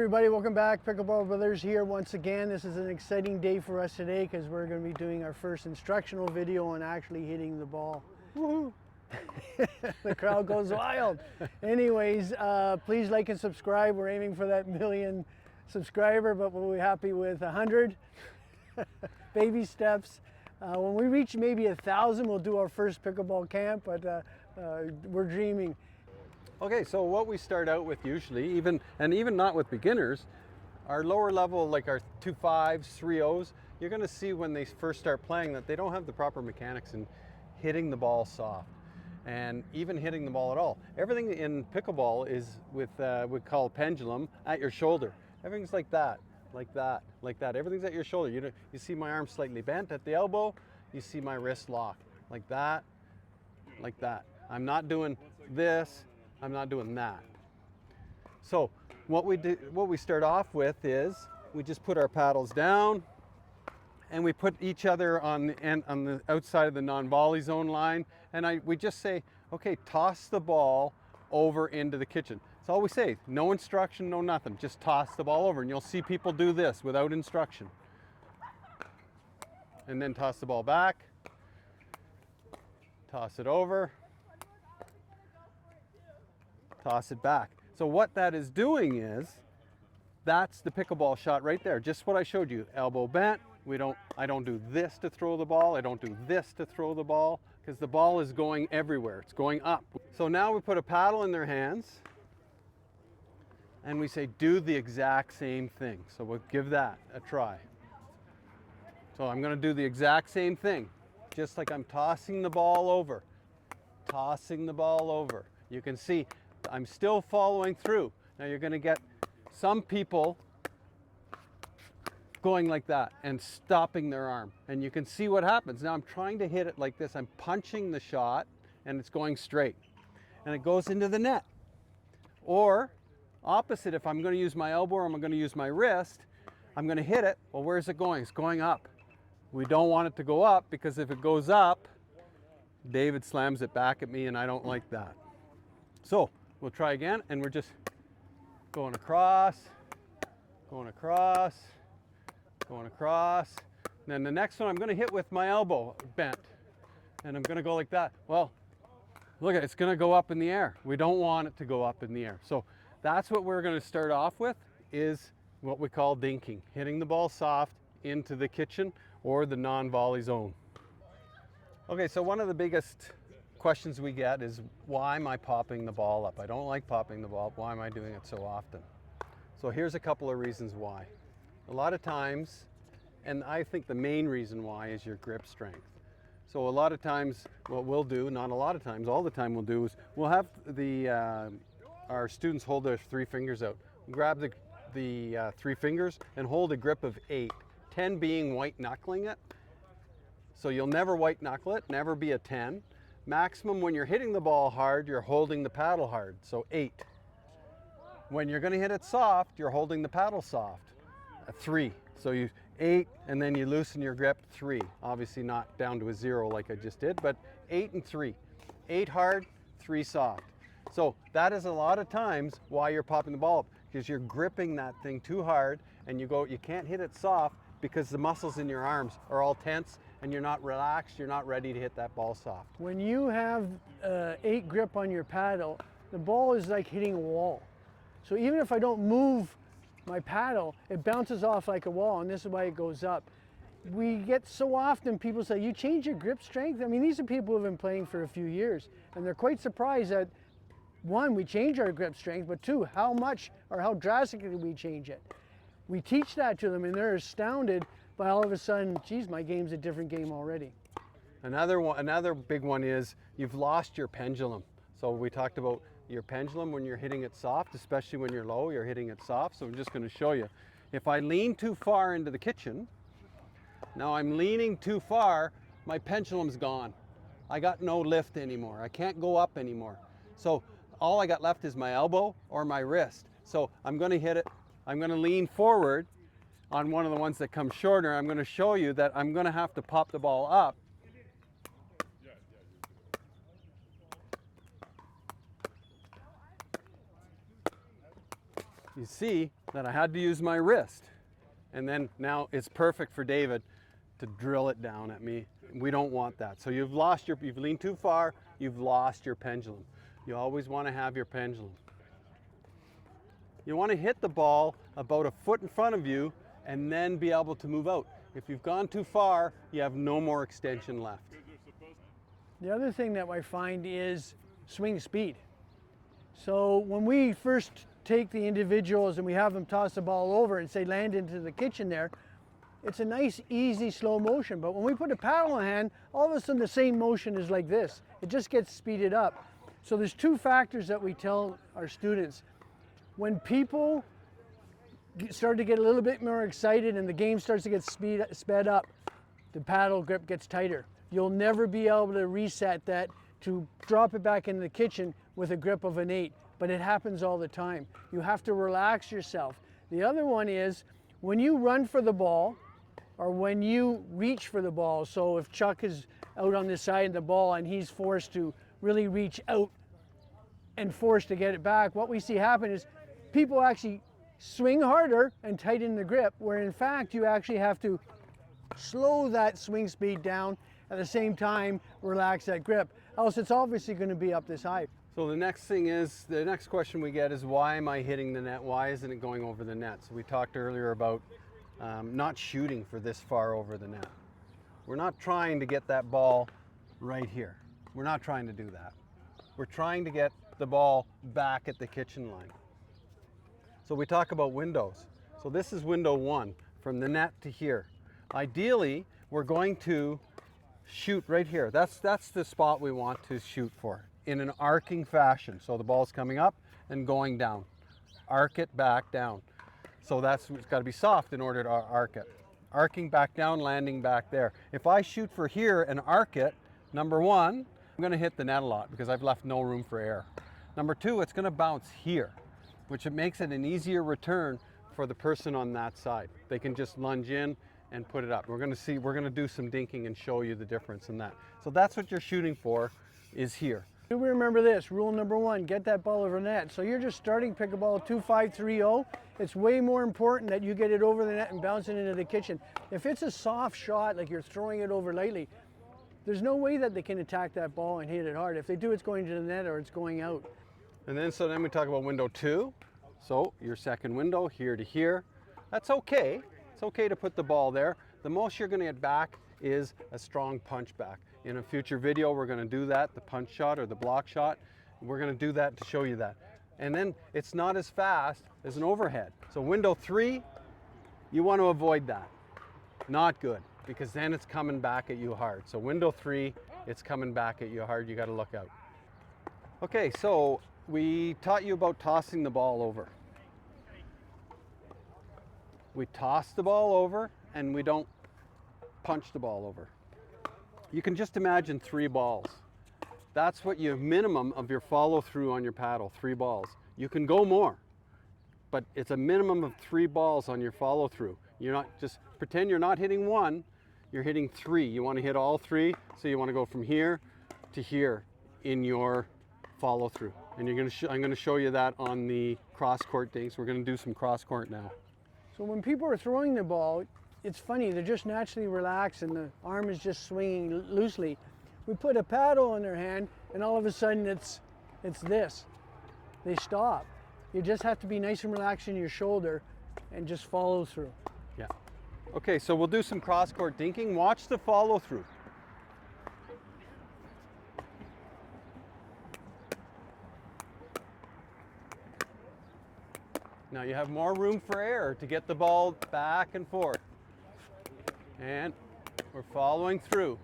everybody, welcome back. Pickleball Brothers here once again. This is an exciting day for us today because we're going to be doing our first instructional video on actually hitting the ball. Woohoo! The crowd goes wild. Anyways, please like and subscribe. We're aiming for that 1 million subscriber, but we'll be happy with 100. Baby steps. When we reach maybe 1,000, we'll do our first pickleball camp, but we're dreaming. Okay, so what we start out with usually, even not with beginners, our lower level, like our 2.5s, 3.0s, you're going to see when they first start playing that they don't have the proper mechanics in hitting the ball soft and even hitting the ball at all. Everything in pickleball is with we call pendulum at your shoulder. Everything's like that, like that, like that. Everything's at your shoulder. You see my arm slightly bent at the elbow. You see my wrist lock like that, like that. I'm not doing this. I'm not doing that. So what we start off with is we just put our paddles down and we put each other on the outside of the non-volley zone line, and we just say, okay, toss the ball over into the kitchen. That's all we say. No instruction, no nothing. Just toss the ball over, and you'll see people do this without instruction. And then toss the ball back, toss it over, toss it back. So what that is doing is, that's the pickleball shot right there. Just what I showed you. Elbow bent. I don't do this to throw the ball. I don't do this to throw the ball because the ball is going everywhere. It's going up. So now we put a paddle in their hands and we say, do the exact same thing. So we'll give that a try. So I'm going to do the exact same thing. Just like I'm tossing the ball over. Tossing the ball over. You can see I'm still following through. Now you're going to get some people going like that and stopping their arm. And you can see what happens. Now I'm trying to hit it like this. I'm punching the shot and it's going straight. And it goes into the net. Or opposite, if I'm going to use my elbow or I'm going to use my wrist, I'm going to hit it. Well, where's it going? It's going up. We don't want it to go up because if it goes up, David slams it back at me and I don't like that. So we'll try again, and we're just going across, going across, going across. And then the next one I'm going to hit with my elbow bent, and I'm going to go like that. Well, look, it's going to go up in the air. We don't want it to go up in the air. So that's what we're going to start off with, is what we call dinking, hitting the ball soft into the kitchen or the non-volley zone. Okay, so one of the biggest questions we get is, why am I popping the ball up? I don't like popping the ball up. Why am I doing it so often? So here's a couple of reasons why. A lot of times, and I think the main reason why, is your grip strength. So a lot of times what we'll do, not a lot of times, all the time we'll do, is we'll have our students hold their 3 fingers out. Grab the 3 fingers and hold a grip of 8, 10 being white knuckling it. So you'll never white knuckle it, never be a 10. Maximum, when you're hitting the ball hard, you're holding the paddle hard, so 8. When you're going to hit it soft, you're holding the paddle soft, 3. So you 8, and then you loosen your grip, 3. Obviously not down to a 0 like I just did, but 8 and 3. 8 hard, 3 soft. So that is a lot of times why you're popping the ball up, because you're gripping that thing too hard, and you can't hit it soft because the muscles in your arms are all tense and you're not relaxed, you're not ready to hit that ball soft. When you have 8 grip on your paddle, the ball is like hitting a wall. So even if I don't move my paddle, it bounces off like a wall, and this is why it goes up. We get so often people say, you change your grip strength? I mean, these are people who have been playing for a few years, and they're quite surprised that, 1, we change our grip strength, but 2, how much or how drastically we change it. We teach that to them and they're astounded by all of a sudden, geez, my game's a different game already. Another big one is you've lost your pendulum. So we talked about your pendulum when you're hitting it soft, especially when you're low, you're hitting it soft. So I'm just going to show you. If I lean too far into the kitchen, now I'm leaning too far, my pendulum's gone. I got no lift anymore. I can't go up anymore. So all I got left is my elbow or my wrist. So I'm going to hit it. I'm going to lean forward on one of the ones that come shorter. I'm going to show you that I'm going to have to pop the ball up. You see, that I had to use my wrist. And then now it's perfect for David to drill it down at me. We don't want that. So you've leaned too far, you've lost your pendulum. You always want to have your pendulum. You want to hit the ball about a foot in front of you and then be able to move out. If you've gone too far, you have no more extension left. The other thing that I find is swing speed. So when we first take the individuals and we have them toss the ball over and say land into the kitchen there, it's a nice, easy, slow motion. But when we put a paddle in hand, all of a sudden the same motion is like this. It just gets speeded up. So there's two factors that we tell our students. When people start to get a little bit more excited and the game starts to get sped up, the paddle grip gets tighter. You'll never be able to reset that to drop it back into the kitchen with a grip of an 8, but it happens all the time. You have to relax yourself. The other one is when you run for the ball or when you reach for the ball. So if Chuck is out on this side of the ball and he's forced to really reach out and forced to get it back, what we see happen is people actually swing harder and tighten the grip, where in fact you actually have to slow that swing speed down, at the same time relax that grip, else it's obviously going to be up this high. So the next question we get is, why am I hitting the net? Why isn't it going over the net? So we talked earlier about not shooting for this far over the net. We're not trying to get that ball right here. We're not trying to do that. We're trying to get the ball back at the kitchen line. So we talk about windows. So this is window 1, from the net to here. Ideally, we're going to shoot right here. That's the spot we want to shoot for, in an arcing fashion. So the ball's coming up and going down. Arc it back down. So it's got to be soft in order to arc it. Arcing back down, landing back there. If I shoot for here and arc it, number 1, I'm going to hit the net a lot because I've left no room for air. Number 2, it's going to bounce here, which it makes it an easier return for the person on that side. They can just lunge in and put it up. We're going to do some dinking and show you the difference in that. So that's what you're shooting for, is here. Do remember this, rule number 1, get that ball over the net. So you're just starting pickleball 2-5-3-0. It's way more important that you get it over the net and bounce it into the kitchen. If it's a soft shot, like you're throwing it over lightly, there's no way that they can attack that ball and hit it hard. If they do, it's going to the net or it's going out. And then we talk about window 2. So your second window, here to here. That's okay. It's okay to put the ball there. The most you're going to get back is a strong punch back. In a future video, we're going to do that, the punch shot or the block shot. We're going to do that to show you that. And then it's not as fast as an overhead. So window 3, you want to avoid that. Not good, because then it's coming back at you hard. So window 3, it's coming back at you hard. You got to look out. Okay, so we taught you about tossing the ball over. We toss the ball over and we don't punch the ball over. You can just imagine 3 balls. That's what you minimum of your follow through on your paddle, 3 balls. You can go more, but it's a minimum of 3 balls on your follow through. You're not, just pretend you're not hitting 1, you're hitting 3. You want to hit all 3, so you want to go from here to here in your follow through. And I'm going to show you that on the cross court dinks. We're going to do some cross court now. So when people are throwing the ball, it's funny, they're just naturally relaxed and the arm is just swinging loosely. We put a paddle in their hand and all of a sudden it's this. They stop. You just have to be nice and relaxed in your shoulder and just follow through. Yeah. Okay, so we'll do some cross court dinking. Watch the follow through. Now you have more room for air to get the ball back and forth. And we're following through.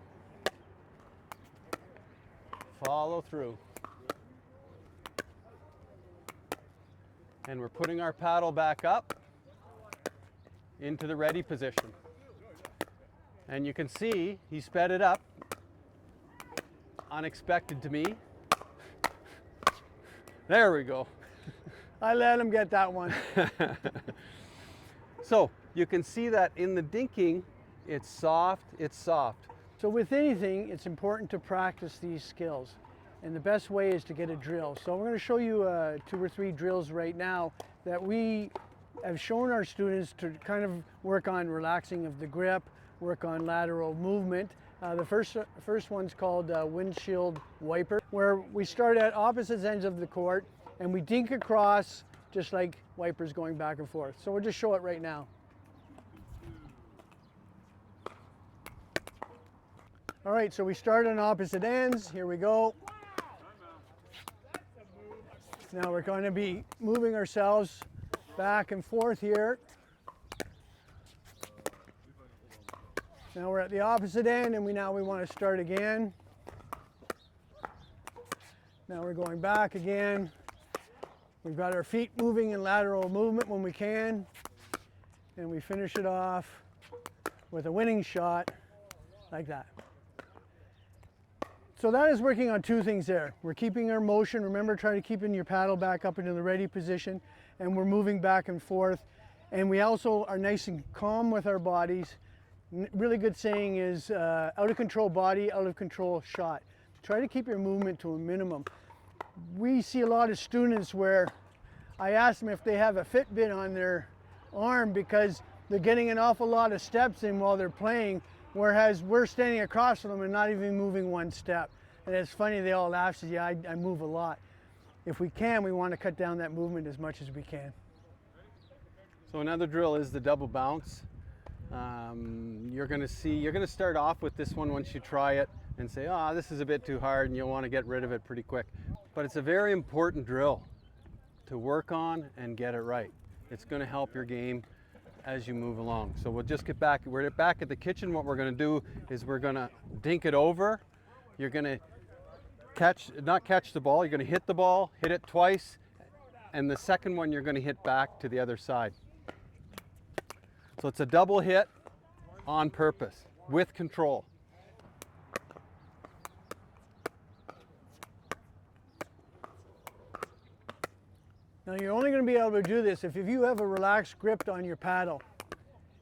Follow through. And we're putting our paddle back up into the ready position. And you can see he sped it up. Unexpected to me. There we go. I let him get that one. So you can see that in the dinking, it's soft, it's soft. So with anything, it's important to practice these skills. And the best way is to get a drill. So we're going to show you 2 or 3 drills right now that we have shown our students to kind of work on relaxing of the grip, work on lateral movement. The first one's called windshield wiper, where we start at opposite ends of the court and we dink across just like wipers going back and forth. So we'll just show it right now. All right, so we start on opposite ends. Here we go. Now we're going to be moving ourselves back and forth here. Now we're at the opposite end and we want to start again. Now we're going back again. We've got our feet moving in lateral movement when we can. And we finish it off with a winning shot like that. So that is working on two things there. We're keeping our motion. Remember, try to keep your paddle back up into the ready position, and we're moving back and forth. And we also are nice and calm with our bodies. Really good saying is out of control body, out of control shot. Try to keep your movement to a minimum. We see a lot of students where I ask them if they have a Fitbit on their arm because they're getting an awful lot of steps in while they're playing, whereas we're standing across from them and not even moving one step. And it's funny, they all laugh, say, yeah, I move a lot. If we can, we want to cut down that movement as much as we can. So another drill is the double bounce. You're going to start off with this one once you try it and say, oh, this is a bit too hard, and you'll want to get rid of it pretty quick. But it's a very important drill to work on and get it right. It's going to help your game as you move along. So we'll just get back. We're back at the kitchen. What we're going to do is we're going to dink it over. You're going to not catch the ball. You're going to hit the ball, hit it twice, and the second one you're going to hit back to the other side. So it's a double hit on purpose with control. Now you're only going to be able to do this if you have a relaxed grip on your paddle.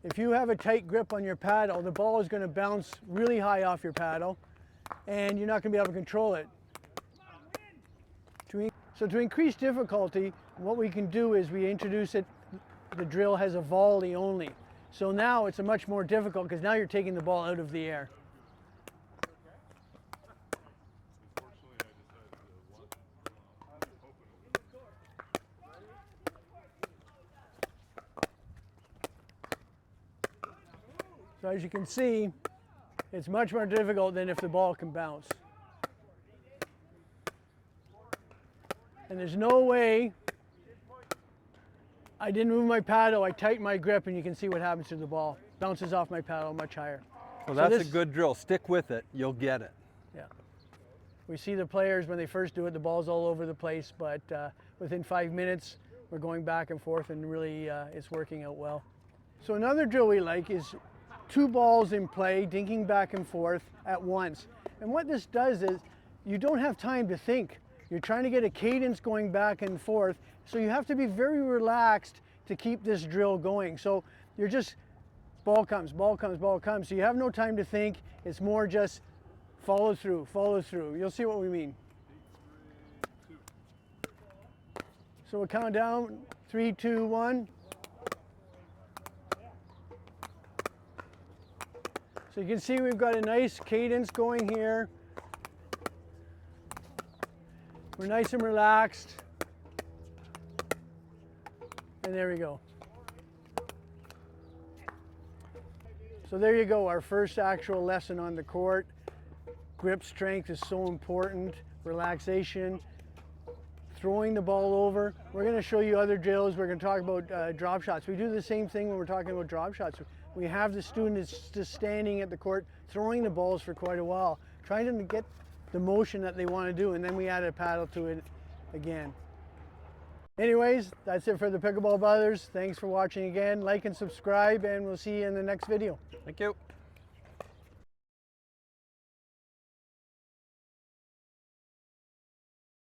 If you have a tight grip on your paddle, the ball is going to bounce really high off your paddle and you're not going to be able to control it. So to increase difficulty, what we can do is we introduce it, the drill has a volley only. So now it's a much more difficult because now you're taking the ball out of the air. So as you can see, it's much more difficult than if the ball can bounce. And there's no way I didn't move my paddle, I tighten my grip, and you can see what happens to the ball. Bounces off my paddle much higher. Well, that's a good drill. Stick with it, you'll get it. Yeah. We see the players when they first do it, the ball's all over the place, but within 5 minutes, we're going back and forth and really it's working out well. So another drill we like is 2 balls in play, dinking back and forth at once. And what this does is you don't have time to think. You're trying to get a cadence going back and forth, so you have to be very relaxed to keep this drill going. So you're just, ball comes, ball comes, ball comes. So you have no time to think. It's more just follow through, follow through. You'll see what we mean. So we'll count down, 3, 2, 1. So you can see we've got a nice cadence going here. We're nice and relaxed. And there we go. So there you go, our first actual lesson on the court. Grip strength is so important. Relaxation. Throwing the ball over. We're going to show you other drills. We're going to talk about drop shots. We do the same thing when we're talking about drop shots. We have the students just standing at the court, throwing the balls for quite a while, trying to get the motion that they want to do, and then we add a paddle to it again. Anyways, that's it for the Pickleball Brothers. Thanks for watching again. Like and subscribe, and we'll see you in the next video. Thank you.